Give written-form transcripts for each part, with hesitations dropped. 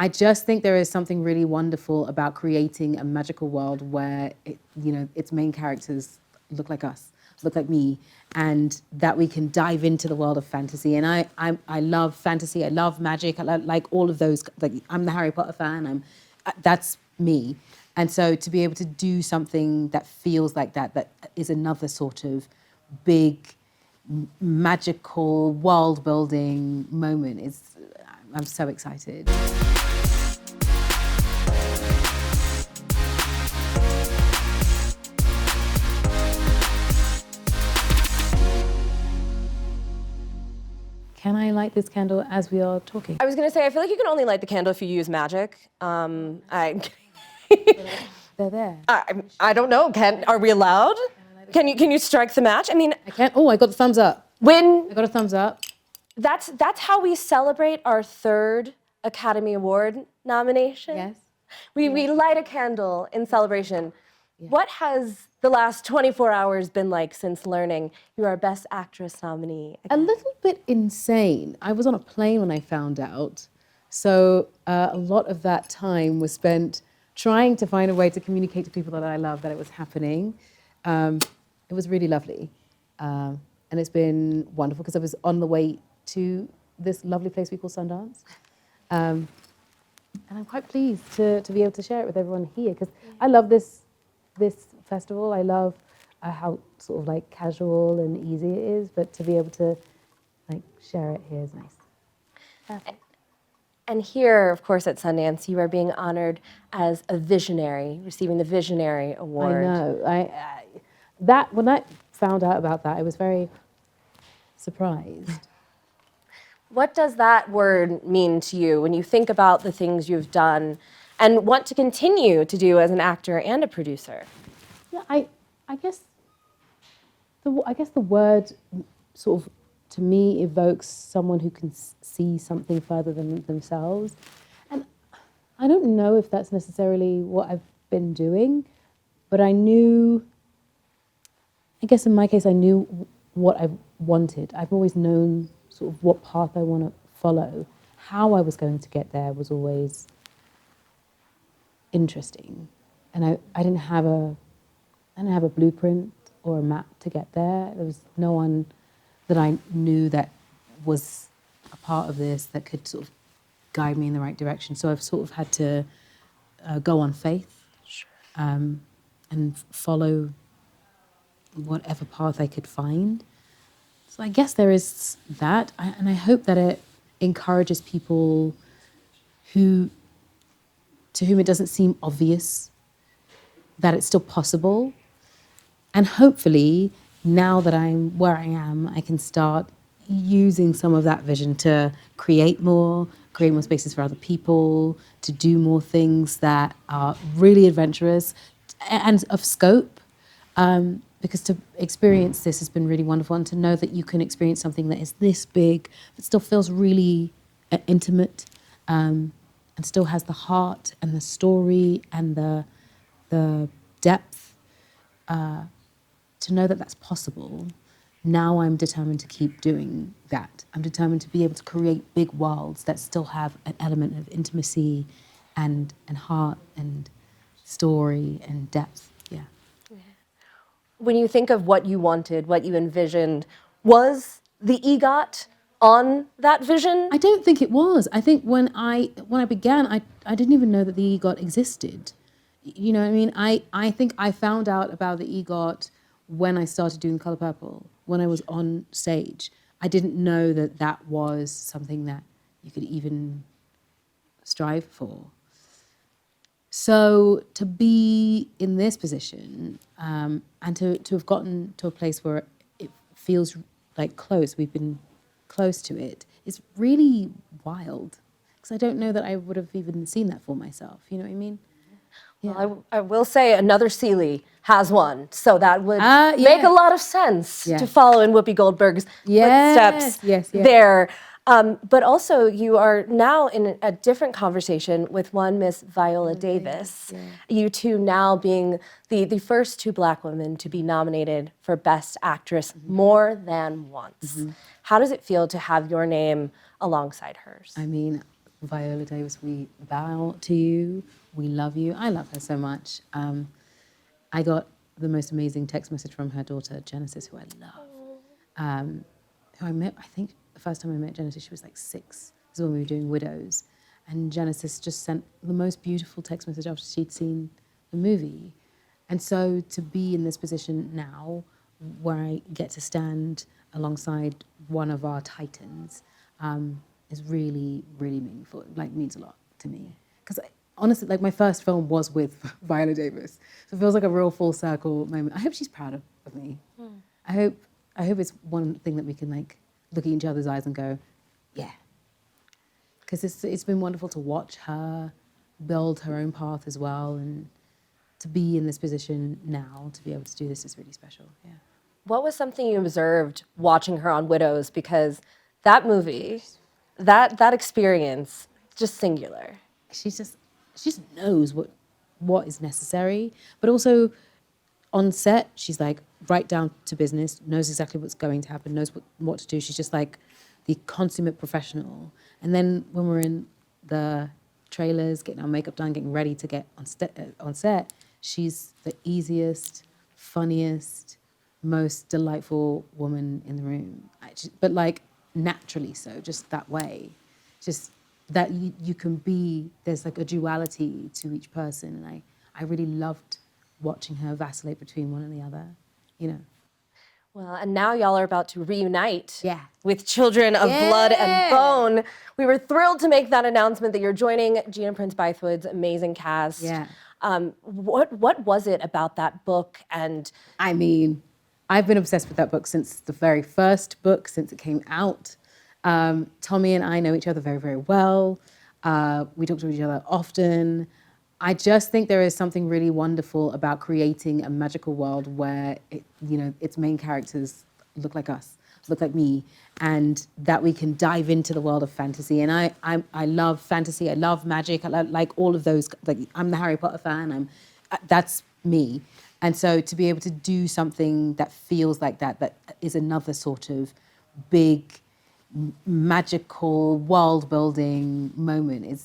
I just think there is something really wonderful about creating a magical world where its main characters look like us, look like me, and that we can dive into the world of fantasy. And I love fantasy. I love magic. I like all of those. Like, I'm the Harry Potter fan. That's me. And so to be able to do something that feels like that is another sort of big, magical world building moment I'm so excited. Can I light this candle as we are talking? I was gonna say, I feel like you can only light the candle if you use magic. They're there. I don't know. Are we allowed? Can you strike the match? I mean, I can't. Oh, I got the thumbs up. I got a thumbs up. That's how we celebrate our 3rd Academy Award nomination. Yes. We light a candle in celebration. Yeah. What has the last 24 hours been like since learning you are Best Actress nominee? A little bit insane. I was on a plane when I found out. So a lot of that time was spent trying to find a way to communicate to people that I love that it was happening. It was really lovely. And it's been wonderful because I was on the way to this lovely place we call Sundance. And I'm quite pleased to be able to share it with everyone here because I love this festival. I love how sort of like casual and easy it is, but to be able to like share it here is nice. Perfect. And here, of course, at Sundance, you are being honored as a visionary, receiving the Visionary Award. I know. When I found out about that, I was very surprised. What does that word mean to you when you think about the things you've done and want to continue to do as an actor and a producer? Yeah, I guess the word sort of, to me, evokes someone who can see something further than themselves. And I don't know if that's necessarily what I've been doing, but I guess in my case, I knew what I wanted. I've always known sort of what path I want to follow. How I was going to get there was always interesting. And I didn't have a blueprint or a map to get there. There was no one that I knew that was a part of this that could sort of guide me in the right direction. So I've sort of had to go on faith. Sure. And follow whatever path I could find. So I guess there is that, and I hope that it encourages people to whom it doesn't seem obvious that it's still possible. And hopefully, now that I'm where I am, I can start using some of that vision to create more spaces for other people, to do more things that are really adventurous and of scope. Because to experience this has been really wonderful, and to know that you can experience something that is this big, that still feels really intimate, and still has the heart and the story and the depth, to know that that's possible. Now I'm determined to keep doing that. I'm determined to be able to create big worlds that still have an element of intimacy and heart and story and depth. Yeah. When you think of what you wanted, what you envisioned, was the EGOT on that vision? I don't think it was. I think when I began, I didn't even know that the EGOT existed. You know what I mean? I think I found out about the EGOT when I started doing Colour Purple, when I was on stage. I didn't know that was something that you could even strive for. So to be in this position, and to have gotten to a place where it feels like close, we've been close to it, is really wild. Because I don't know that I would have even seen that for myself, you know what I mean? Yeah. Well, I will say another Seeley has one, so that would make a lot of sense to follow in Whoopi Goldberg's footsteps there. But also, you are now in a different conversation with one Miss Viola Davis. Yeah. You two now being the first 2 Black women to be nominated for Best Actress more than once. How does it feel to have your name alongside hers? I mean, Viola Davis, we bow to you. We love you. I love her so much. I got the most amazing text message from her daughter, Genesis, who I love. Who I met, I think the first time I met Genesis, she was like 6. This is when we were doing Widows. And Genesis just sent the most beautiful text message after she'd seen the movie. And so to be in this position now, where I get to stand alongside one of our titans, is really, really meaningful. Like, means a lot to me. Because honestly, like, my first film was with Viola Davis. So it feels like a real full circle moment. I hope she's proud of me. I hope it's one thing that we can, like, look at each other's eyes and go, yeah. Because it's been wonderful to watch her build her own path as well, and to be in this position now, to be able to do this is really special, yeah. What was something you observed watching her on Widows? Because that movie, that experience, just singular. She just knows what is necessary, but also on set, she's like right down to business, knows exactly what's going to happen, knows what to do. She's just like the consummate professional. And then when we're in the trailers, getting our makeup done, getting ready to get on set, she's the easiest, funniest, most delightful woman in the room. But like naturally so, just that way. Just that you can be, there's like a duality to each person. And I really loved watching her vacillate between one and the other, you know. Well, and now y'all are about to reunite with Children of Yeah. Blood and Bone. We were thrilled to make that announcement that you're joining Gina Prince Bythewood's amazing cast. Yeah. What was it about that book? And I mean, I've been obsessed with that book since the very first book, since it came out. Tommy and I know each other very, very well. We talk to each other often. I just think there is something really wonderful about creating a magical world where its main characters look like us, look like me, and that we can dive into the world of fantasy. And I love fantasy. I love magic. I like all of those. Like, I'm the Harry Potter fan. That's me. And so to be able to do something that feels like that is another sort of big, magical, world-building moment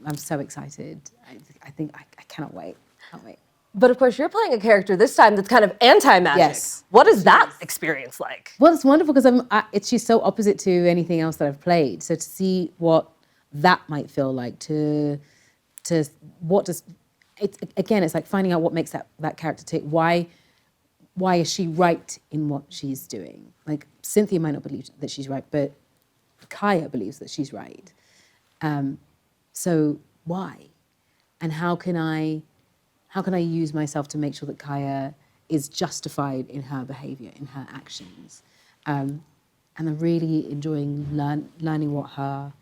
I'm so excited. I think I cannot wait. Can't wait. But of course, you're playing a character this time that's kind of anti-magic. Yes. What is that experience like? Well, it's wonderful because she's so opposite to anything else that I've played. So to see what that might feel like, it's like finding out what makes that character tick. Why is she right in what she's doing? Like, Cynthia might not believe that she's right, but Kaya believes that she's right. So why? And how can I use myself to make sure that Kaya is justified in her behavior, in her actions? And I'm really enjoying learning what her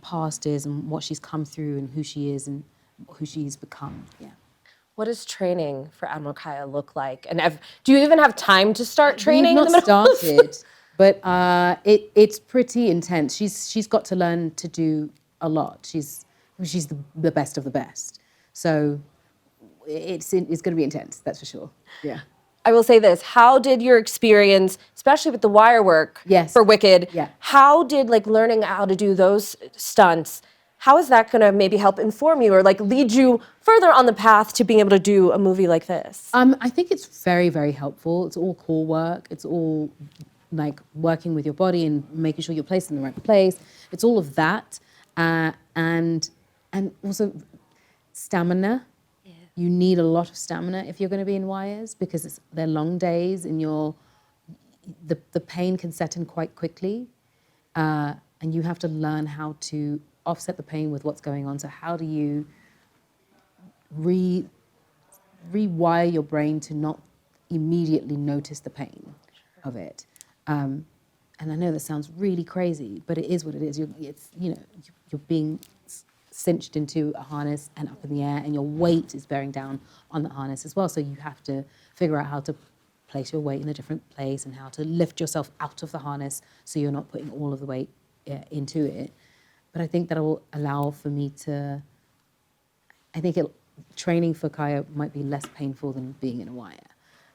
past is and what she's come through and who she is and who she's become. Yeah. What does training for Admiral Kaya look like? And do you even have time to start training? We've not started, but it's pretty intense. She's got to learn to do a lot. She's the best of the best. So it's going to be intense, that's for sure. Yeah. I will say this, how did your experience, especially with the wire work for Wicked, how did learning how to do those stunts, how is that going to maybe help inform you or lead you further on the path to being able to do a movie like this? I think it's very, very helpful. It's all core work. It's all working with your body and making sure you're placed in the right place. It's all of that. And also stamina. Yeah. You need a lot of stamina if you're going to be in wires because they're long days and the pain can set in quite quickly. And you have to learn how to offset the pain with what's going on. So how do you rewire your brain to not immediately notice the pain of it? And I know that sounds really crazy, but it is what it is. You're being cinched into a harness and up in the air, and your weight is bearing down on the harness as well. So you have to figure out how to place your weight in a different place and how to lift yourself out of the harness so you're not putting all of the weight into it. But I think that will allow for me to, training for Kaya might be less painful than being in a wire.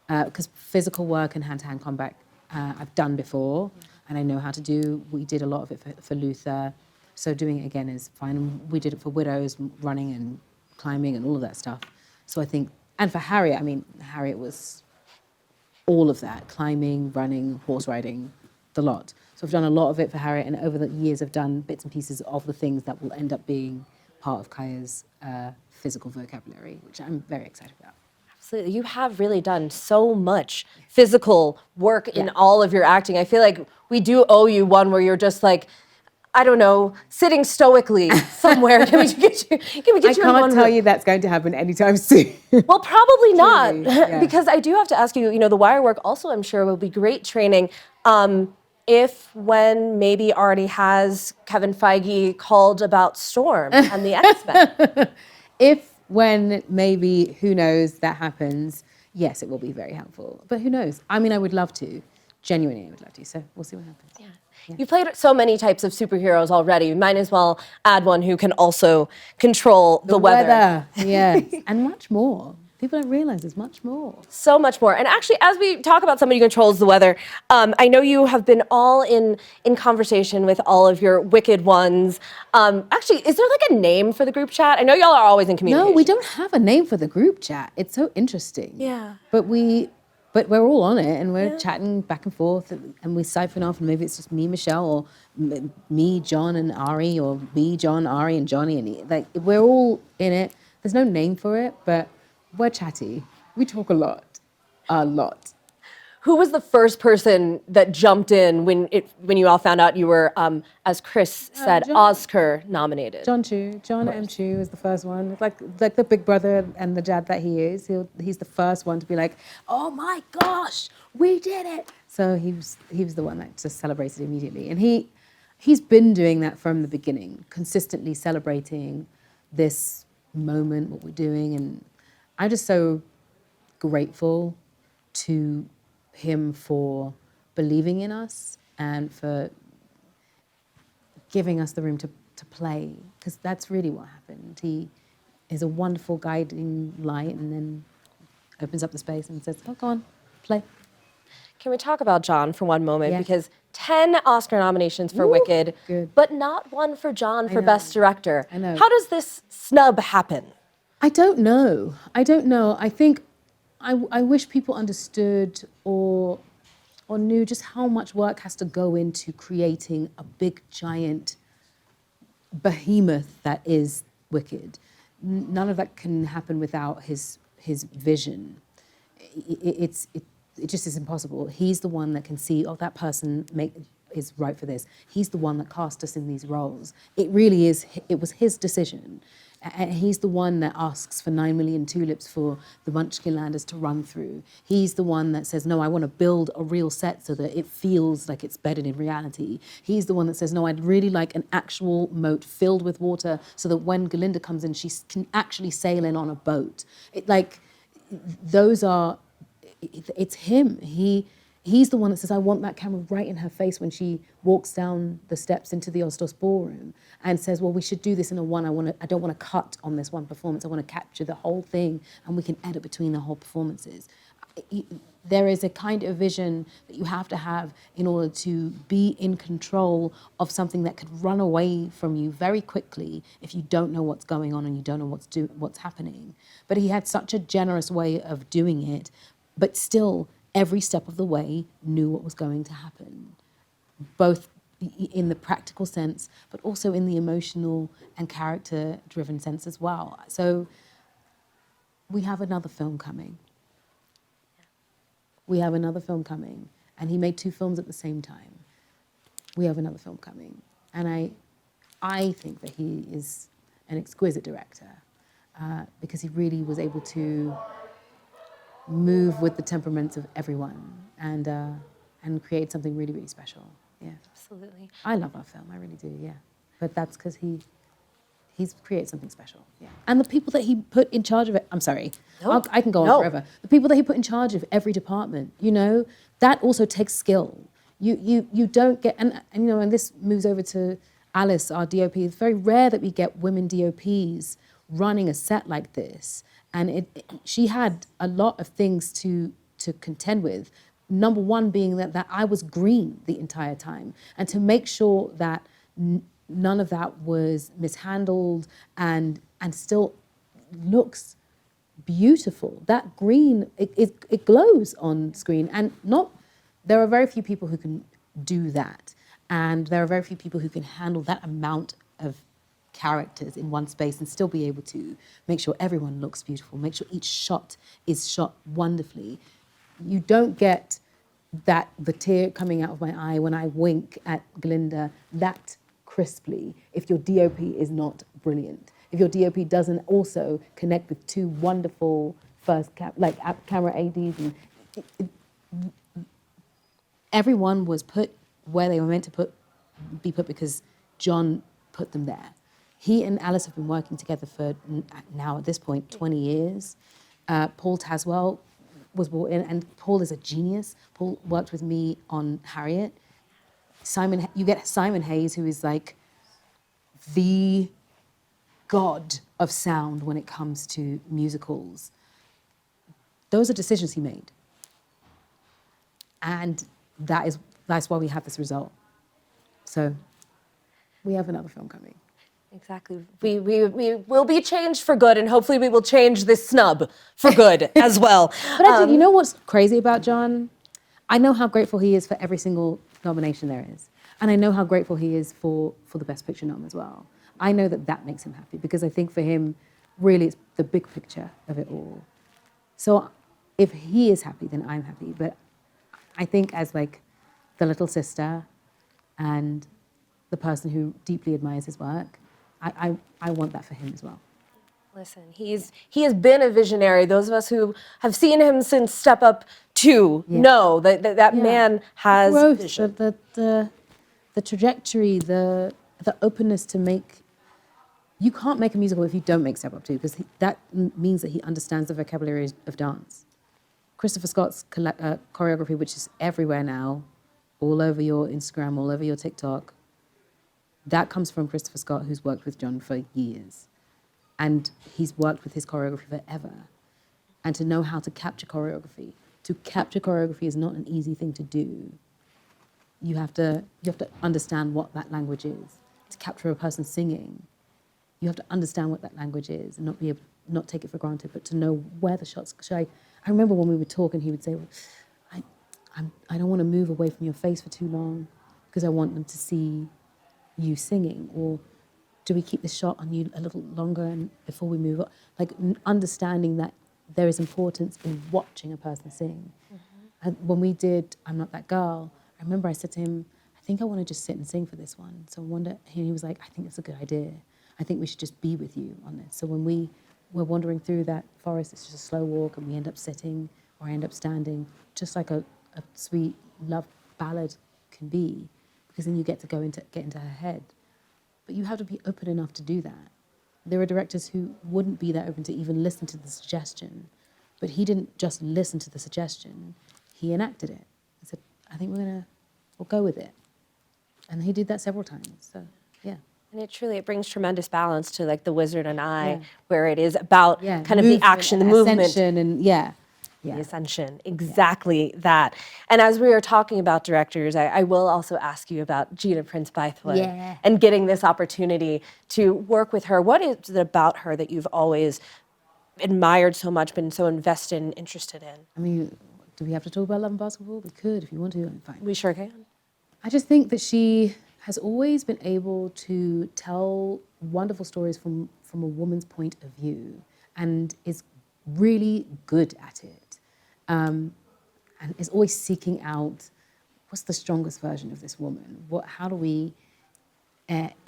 Because physical work and hand-to-hand combat I've done before, and I know how to do. We did a lot of it for Luther. So doing it again is fine. And we did it for Widows, running and climbing and all of that stuff. So I think, and for Harriet, I mean, Harriet was all of that, climbing, running, horse riding, the lot. So I've done a lot of it for Harriet, and over the years I've done bits and pieces of the things that will end up being part of Kaya's physical vocabulary, which I'm very excited about. Absolutely. You have really done so much physical work in all of your acting. I feel like we do owe you one where you're just like, I don't know, sitting stoically somewhere. Can we get you? I can't tell you that's going to happen anytime soon. Well, probably not, because I do have to ask you. You know, the wire work also, I'm sure, will be great training. If, when, maybe already has Kevin Feige called about Storm and the X-Men. If, when, maybe, who knows, that happens, yes, it will be very helpful. But who knows? I mean, I would love to. Genuinely, I would love to. So we'll see what happens. Yeah. You've played so many types of superheroes already. You might as well add one who can also control the weather. Yes, and much more. People don't realize there's much more. So much more. And actually, as we talk about somebody who controls the weather, I know you have been all in conversation with all of your wicked ones. Actually, is there like a name for the group chat? I know y'all are always in communication. No, we don't have a name for the group chat. It's so interesting. Yeah. But we're all on it, and we're chatting back and forth, and we siphon off, and maybe it's just me, Michelle, or me, John, and Ari, or me, John, Ari, and Johnny, and like we're all in it. There's no name for it, but we're chatty. We talk a lot, a lot. Who was the first person that jumped in when you all found out you were, as Chris said, Oscar nominated? John M. Chu was the first one. Like the big brother and the dad that he is. He's the first one to be like, oh my gosh, we did it. So he was the one that just celebrated immediately, and he's been doing that from the beginning, consistently celebrating this moment, what we're doing, and I'm just so grateful to him for believing in us and for giving us the room to play, because that's really what happened. He is a wonderful guiding light and then opens up the space and says, oh, go on, play. Can we talk about John for one moment? Yes. Because 10 Oscar nominations for Wicked, but not one for John for Best Director. I know. How does this snub happen? I don't know. I think I wish people understood or knew just how much work has to go into creating a big, giant behemoth that is Wicked. None of that can happen without his vision. It just is impossible. He's the one that can see, oh, that person is right for this. He's the one that cast us in these roles. It really is, it was his decision. And he's the one that asks for 9 million tulips for the Munchkinlanders to run through. He's the one that says, no, I want to build a real set so that it feels like it's bedded in reality. He's the one that says, no, I'd really like an actual moat filled with water so that when Galinda comes in, she can actually sail in on a boat. It's him. He's the one that says, I want that camera right in her face when she walks down the steps into the Ostos ballroom and says, well, we should do this in a one. I don't want to cut on this one performance. I want to capture the whole thing and we can edit between the whole performances. There is a kind of vision that you have to have in order to be in control of something that could run away from you very quickly if you don't know what's going on and you don't know what's happening. But he had such a generous way of doing it, but still every step of the way knew what was going to happen, both in the practical sense, but also in the emotional and character-driven sense as well. So we have another film coming. We have another film coming. And he made 2 films at the same time. We have another film coming. And I think that he is an exquisite director because he really was able to move with the temperaments of everyone and create something really, really special. Yeah. Absolutely. I love our film, I really do, yeah. But that's because he's created something special, yeah. And the people that he put in charge of it, I'm sorry, I can go on forever. The people that he put in charge of every department, that also takes skill. You don't get, and this moves over to Alice, our DOP. It's very rare that we get women DOPs running a set like this. And she had a lot of things to contend with. Number one being that I was green the entire time. And to make sure that none of that was mishandled and still looks beautiful. That green, it glows on screen, and there are very few people who can do that, and there are very few people who can handle that amount of characters in one space and still be able to make sure everyone looks beautiful, make sure each shot is shot wonderfully. You don't get the tear coming out of my eye when I wink at Glinda that crisply if your DOP is not brilliant. If your DOP doesn't also connect with two wonderful camera ADs. And everyone was put where they were meant to be put because John put them there. He and Alice have been working together for now, at this point, 20 years. Paul Tazwell was brought in, and Paul is a genius. Paul worked with me on Harriet. You get Simon Hayes, who is like the god of sound when it comes to musicals. Those are decisions he made. And that's why we have this result. So we have another film coming. Exactly. We will be changed for good, and hopefully we will change this snub for good as well. But actually, you know what's crazy about John? I know how grateful he is for every single nomination there is. And I know how grateful he is for the Best Picture nom as well. I know that makes him happy, because I think for him, really, it's the big picture of it all. So if he is happy, then I'm happy. But I think as like the little sister and the person who deeply admires his work, I want that for him as well. Listen, he has been a visionary. Those of us who have seen him since Step Up 2 know that man has growth, vision. The trajectory, the openness to make. You can't make a musical if you don't make Step Up 2, because that means that he understands the vocabulary of dance. Christopher Scott's choreography, which is everywhere now, all over your Instagram, all over your TikTok, that comes from Christopher Scott, who's worked with John for years. And he's worked with his choreography forever. And to know how to capture choreography is not an easy thing to do. You have to understand what that language is. To capture a person singing, you have to understand what that language is and not take it for granted, but to know where the shots. I remember when we would talk and he would say, well, I don't want to move away from your face for too long because I want them to see you singing, or do we keep the shot on you a little longer and before we move on? Like understanding that there is importance in watching a person sing. Mm-hmm. And when we did I'm Not That Girl, I remember I said to him, I think I want to just sit and sing for this one. So and he was like, I think that's a good idea. I think we should just be with you on this. So when we were wandering through that forest, it's just a slow walk, and we end up sitting or I end up standing, just like a sweet love ballad can be, because then you get to get into her head. But you have to be open enough to do that. There are directors who wouldn't be that open to even listen to the suggestion, but he didn't just listen to the suggestion, he enacted it. He said, I think we'll go with it. And he did that several times, so yeah. And it brings tremendous balance to like The Wizard and I, where it is about kind of the action, the movement. Ascension and the ascension, exactly that. And as we were talking about directors, I will also ask you about Gina Prince Bythewood and getting this opportunity to work with her. What is it about her that you've always admired so much, been so invested and interested in? I mean, do we have to talk about Love and Basketball? We could, if you want to. Fine. We sure can. I just think that she has always been able to tell wonderful stories from a woman's point of view, and is really good at it. And is always seeking out, what's the strongest version of this woman? How do we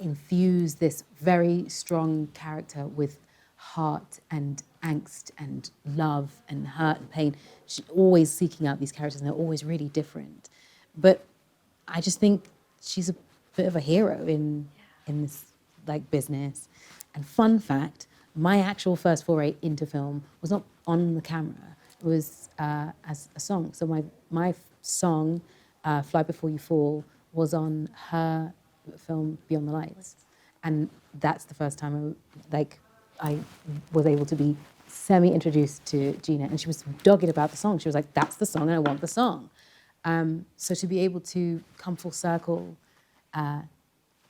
infuse this very strong character with heart and angst and love and hurt and pain? She's always seeking out these characters, and they're always really different. But I just think she's a bit of a hero in this like business. And fun fact, my actual first foray into film was not on the camera. It was as a song. So my song, Fly Before You Fall, was on her film Beyond the Lights. And that's the first time I was able to be semi-introduced to Gina. And she was dogged about the song. She was like, that's the song and I want the song. So to be able to come full circle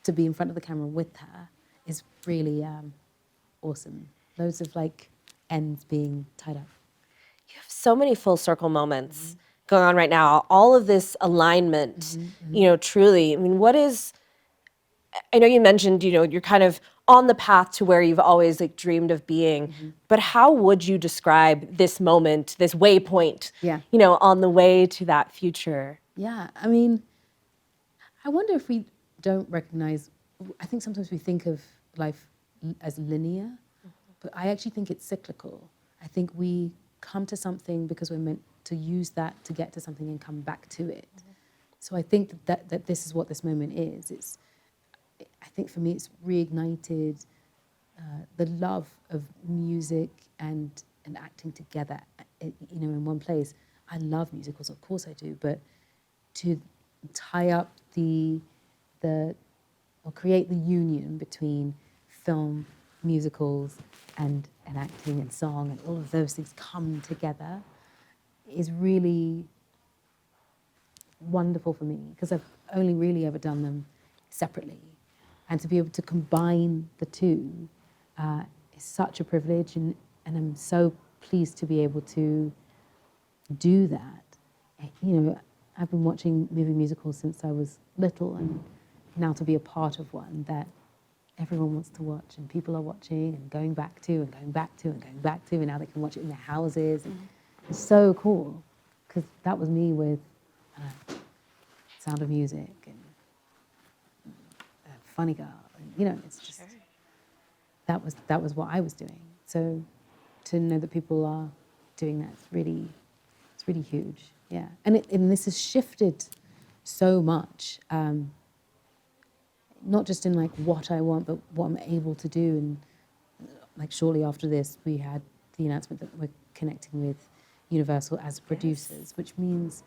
to be in front of the camera with her is really awesome. Loads of like ends being tied up. You have so many full circle moments going on right now. All of this alignment, truly. I mean, I know you mentioned, you're kind of on the path to where you've always like dreamed of being, but how would you describe this moment, this waypoint, on the way to that future? Yeah, I mean, I wonder if we don't recognize, I think sometimes we think of life as linear, but I actually think it's cyclical. I think we come to something because we're meant to use that to get to something and come back to it. So I think that this is what this moment is. I think for me it's reignited the love of music and acting together, in one place. I love musicals, of course I do, but to tie up or create the union between film, musicals, and acting and song, and all of those things come together is really wonderful for me, because I've only really ever done them separately. And to be able to combine the two is such a privilege, and I'm so pleased to be able to do that. I've been watching movie musicals since I was little, and now to be a part of one that everyone wants to watch, and people are watching and going back to and going back to and going back to, and now they can watch it in their houses. And it's so cool, because that was me with Sound of Music and Funny Girl, and it's just that was what I was doing. So to know that people are doing that, it's really huge. Yeah, and this has shifted so much, not just in like what I want, but what I'm able to do. And like shortly after this, we had the announcement that we're connecting with Universal as producers, which means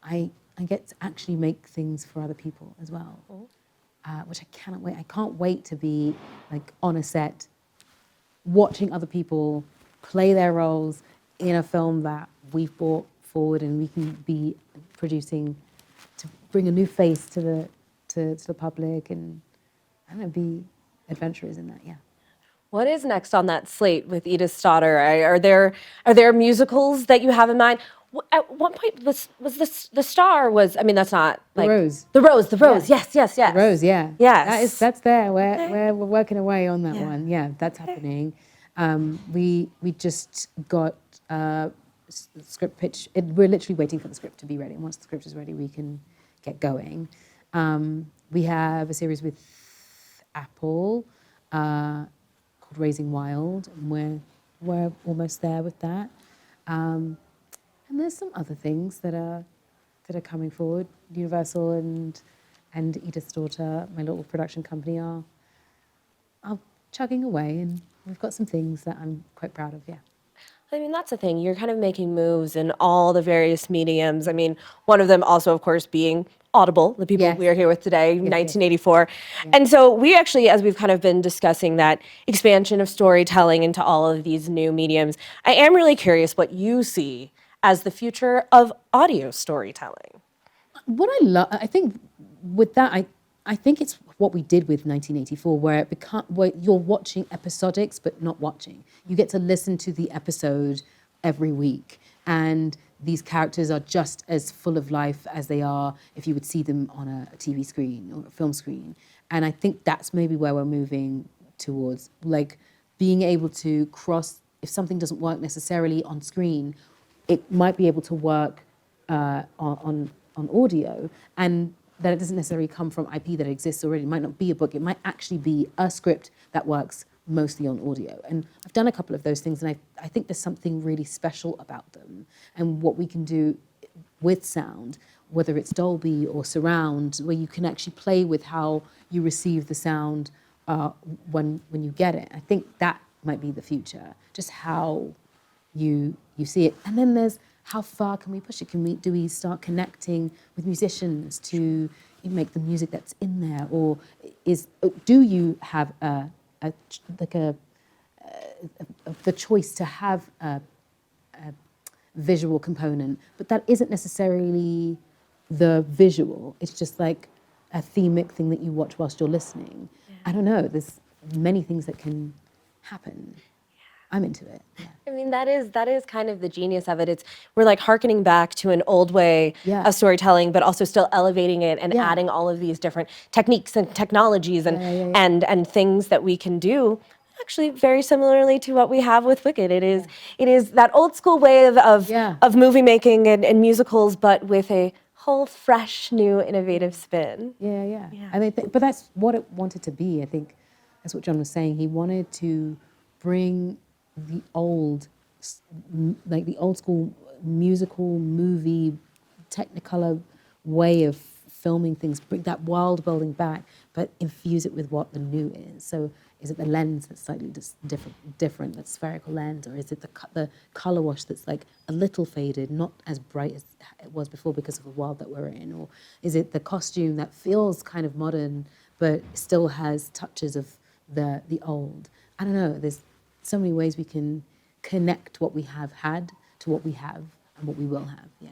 I get to actually make things for other people as well, which I cannot wait. I can't wait to be like on a set, watching other people play their roles in a film that we've brought forward, and we can be producing to bring a new face to the public, and I don't know, be adventurous in that. Yeah. What is next on that slate with Edith's Daughter? Are there musicals that you have in mind? At one point, was the Star was? I mean, that's not like The Rose. The Rose. The Rose. Yeah. Yes. The Rose. Yeah. Yes. That's there. We're working away on that one. Yeah, that's happening. We just got script pitch. We're literally waiting for the script to be ready. And once the script is ready, we can get going. We have a series with Apple called Raising Wild, and we're almost there with that. And there's some other things that are coming forward. Universal and Edith's Daughter, my little production company, are chugging away, and we've got some things that I'm quite proud of. Yeah. I mean, that's the thing. You're kind of making moves in all the various mediums. I mean, one of them also, of course, being Audible, the people we are here with today, 1984. Yes. And so we actually, as we've kind of been discussing that expansion of storytelling into all of these new mediums, I am really curious what you see as the future of audio storytelling. What I think with that, I think it's what we did with 1984, where you're watching episodics but not watching. You get to listen to the episode every week, and these characters are just as full of life as they are if you would see them on a TV screen or a film screen. And I think that's maybe where we're moving towards, like being able to cross, if something doesn't work necessarily on screen, it might be able to work on audio, and that it doesn't necessarily come from IP that exists already. It might not be a book. It might actually be a script that works mostly on audio. And I've done a couple of those things, and I think there's something really special about them, and what we can do with sound, whether it's Dolby or surround, where you can actually play with how you receive the sound when you get it. I think that might be the future, just how you see it. And then there's how far can we push it? Do we start connecting with musicians to make the music that's in there, or do you have the choice to have a visual component, but that isn't necessarily the visual. It's just like a themic thing that you watch whilst you're listening. I don't know, there's many things that can happen. I'm into it. Yeah. I mean, that is kind of the genius of it. We're like hearkening back to an old way of storytelling, but also still elevating it and adding all of these different techniques and technologies and things that we can do. Actually, very similarly to what we have with Wicked. It is that old school way of movie making and musicals, but with a whole fresh, new, innovative spin. Yeah. And but that's what it wanted to be. I think that's what John was saying. He wanted to bring the old school musical movie technicolor way of filming things, bring that world building back, but infuse it with what the new is. So is it the lens that's slightly different, that spherical lens, or is it the color wash that's like a little faded, not as bright as it was before because of the world that we're in, or is it the costume that feels kind of modern but still has touches of the old? I don't know. There's so many ways we can connect what we have had to what we have and what we will have. Yeah.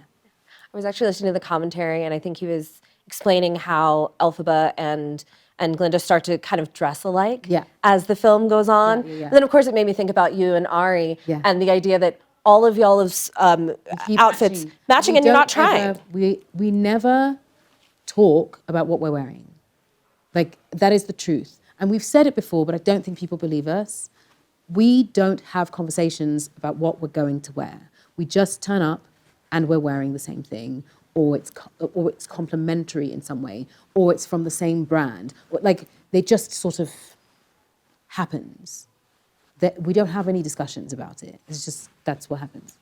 I was actually listening to the commentary, and I think he was explaining how Elphaba and Glinda start to kind of dress alike as the film goes on. And then, of course, it made me think about you and Ari and the idea that all of y'all's outfits matching and you're not trying. We never talk about what we're wearing. Like, that is the truth. And we've said it before, but I don't think people believe us. We don't have conversations about what we're going to wear. We just turn up and we're wearing the same thing, or it's complementary in some way, or it's from the same brand. Like, they just sort of happens. That we don't have any discussions about it. It's just, that's what happens.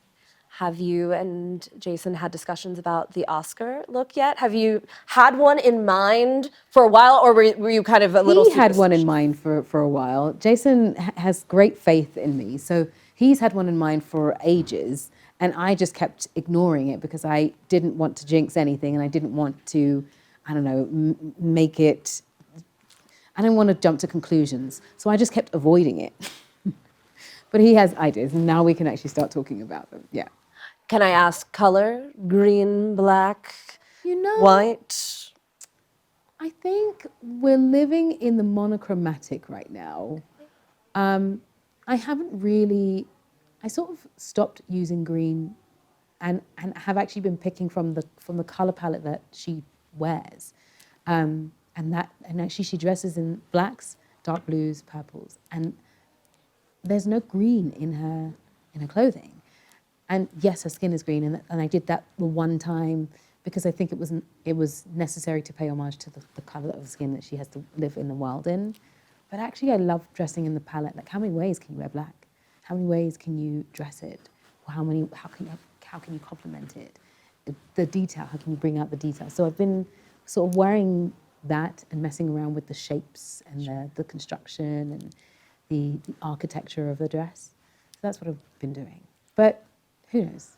Have you and Jason had discussions about the Oscar look yet? Have you had one in mind for a while, or were you kind of a little... He had one in mind for a while. Jason has great faith in me, so he's had one in mind for ages, and I just kept ignoring it because I didn't want to jinx anything, and I didn't want to, I don't know, make it... I didn't want to jump to conclusions, so I just kept avoiding it. But he has ideas, and now we can actually start talking about them, yeah. Can I ask color? Green, black, white? I think we're living in the monochromatic right now. I sort of stopped using green and have actually been picking from the color palette that she wears. And actually she dresses in blacks, dark blues, purples, and there's no green in her clothing. And yes, her skin is green, and I did that the one time because I think it was necessary to pay homage to the colour of the skin that she has to live in the world in. But actually, I love dressing in the palette. Like, how many ways can you wear black? How many ways can you dress it? Or how can you complement it? The detail, how can you bring out the detail? So I've been sort of wearing that and messing around with the shapes and the construction and the architecture of the dress. So that's what I've been doing. But who knows?